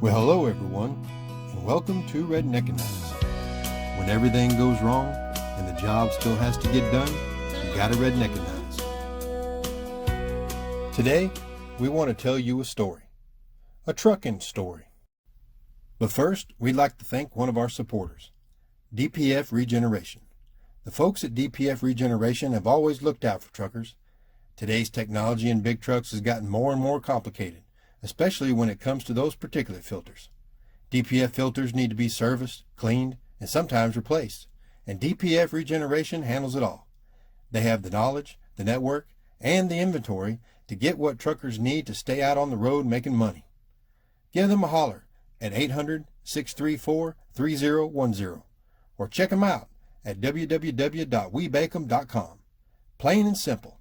Well, hello everyone, and welcome to REDNECKANIZE. When everything goes wrong and the job still has to get done, you gotta REDNECKANIZE. Today, we want to tell you a story. A trucking story. But first, we'd like to thank one of our supporters, DPF Regeneration. The folks at DPF Regeneration have always looked out for truckers. Today's technology in big trucks has gotten more and more complicated, especially when it comes to those particulate filters. DPF filters need to be serviced, cleaned, and sometimes replaced, and DPF Regeneration handles it all. They have the knowledge, the network, and the inventory to get what truckers need to stay out on the road making money. Give them a holler at 800-634-3010 or check them out at www.webachem.com. Plain and simple,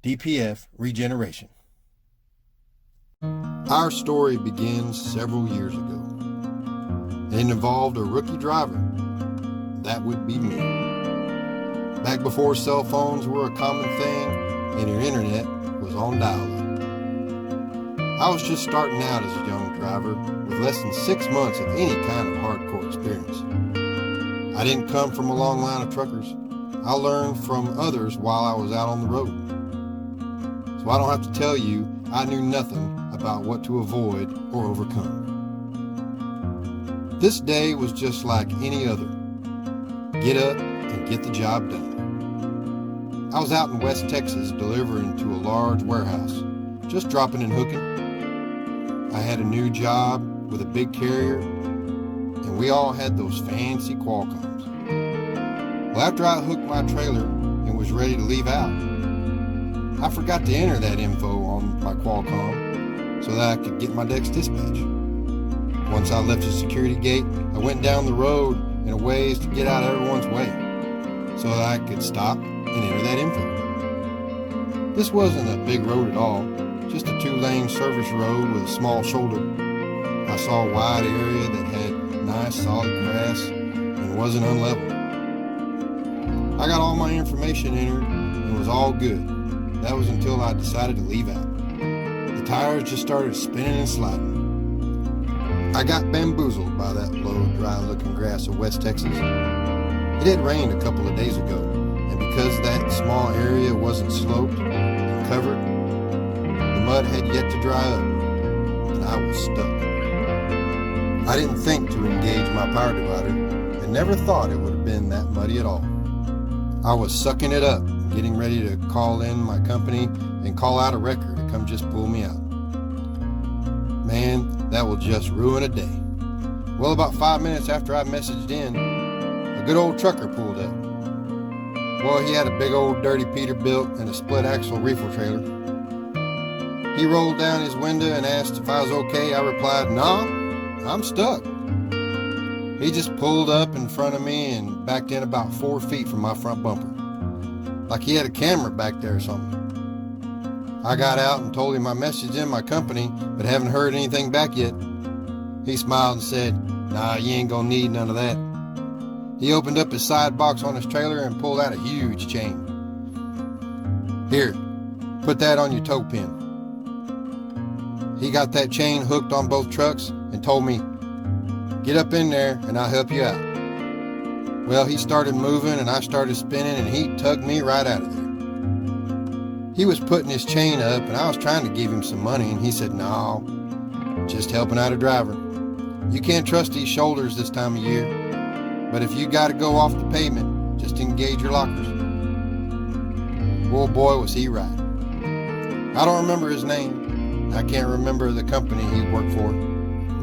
DPF Regeneration. Our story begins several years ago. It involved a rookie driver. That would be me. Back before cell phones were a common thing and your internet was on dial-up. I was just starting out as a young driver with less than 6 months of any kind of hardcore experience. I didn't come from a long line of truckers. I learned from others while I was out on the road. So I don't have to tell you I knew nothing about what to avoid or overcome. This day was just like any other. Get up and get the job done. I was out in West Texas delivering to a large warehouse, just dropping and hooking. I had a new job with a big carrier, and we all had those fancy Qualcomms. Well, after I hooked my trailer and was ready to leave out, I forgot to enter that info on my Qualcomm so that I could get my Dex dispatch. Once I left the security gate, I went down the road in a ways to get out of everyone's way so that I could stop and enter that info. This wasn't a big road at all, just a 2-lane service road with a small shoulder. I saw a wide area that had nice solid grass and wasn't unlevel. I got all my information entered and was all good. That was until I decided to leave out. The tires just started spinning and sliding. I got bamboozled by that low, dry-looking grass of West Texas. It had rained a couple of days ago, and because that small area wasn't sloped and covered, the mud had yet to dry up, and I was stuck. I didn't think to engage my power divider, and never thought it would have been that muddy at all. I was sucking it up, getting ready to call in my company and call out a wrecker to come just pull me out. Man, that will just ruin a day. Well, about 5 minutes after I messaged in, a good old trucker pulled up. Well, he had a big old dirty Peterbilt and a split axle reefer trailer. He rolled down his window and asked if I was okay. I replied, "No, I'm stuck." He just pulled up in front of me and backed in about 4 feet from my front bumper, like he had a camera back there or something. I got out and told him I messaged in my company, but haven't heard anything back yet. He smiled and said, "Nah, you ain't gonna need none of that." He opened up his side box on his trailer and pulled out a huge chain. "Here, put that on your toe pin." He got that chain hooked on both trucks and told me, "Get up in there and I'll help you out." Well, he started moving and I started spinning and he tugged me right out of there. He was putting his chain up and I was trying to give him some money and he said, "No, just helping out a driver. You can't trust these shoulders this time of year, but if you got to go off the pavement, just engage your lockers." Well, boy, was he right. I don't remember his name. I can't remember the company he worked for,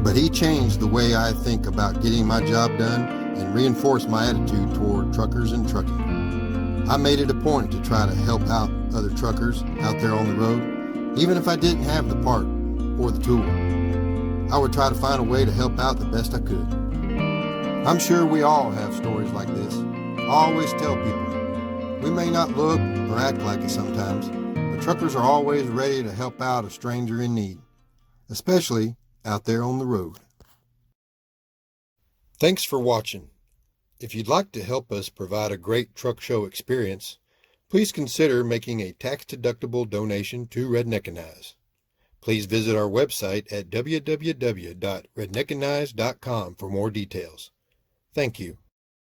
but he changed the way I think about getting my job done and reinforced my attitude toward truckers and trucking. I made it a point to try to help out other truckers out there on the road, even if I didn't have the part or the tool. I would try to find a way to help out the best I could. I'm sure we all have stories like this. I always tell people, we may not look or act like it sometimes, but truckers are always ready to help out a stranger in need, especially out there on the road. Thanks for watching. If you'd like to help us provide a great truck show experience, please consider making a tax-deductible donation to REDNECKANIZE. Please visit our website at www.redneckanize.com for more details. Thank you.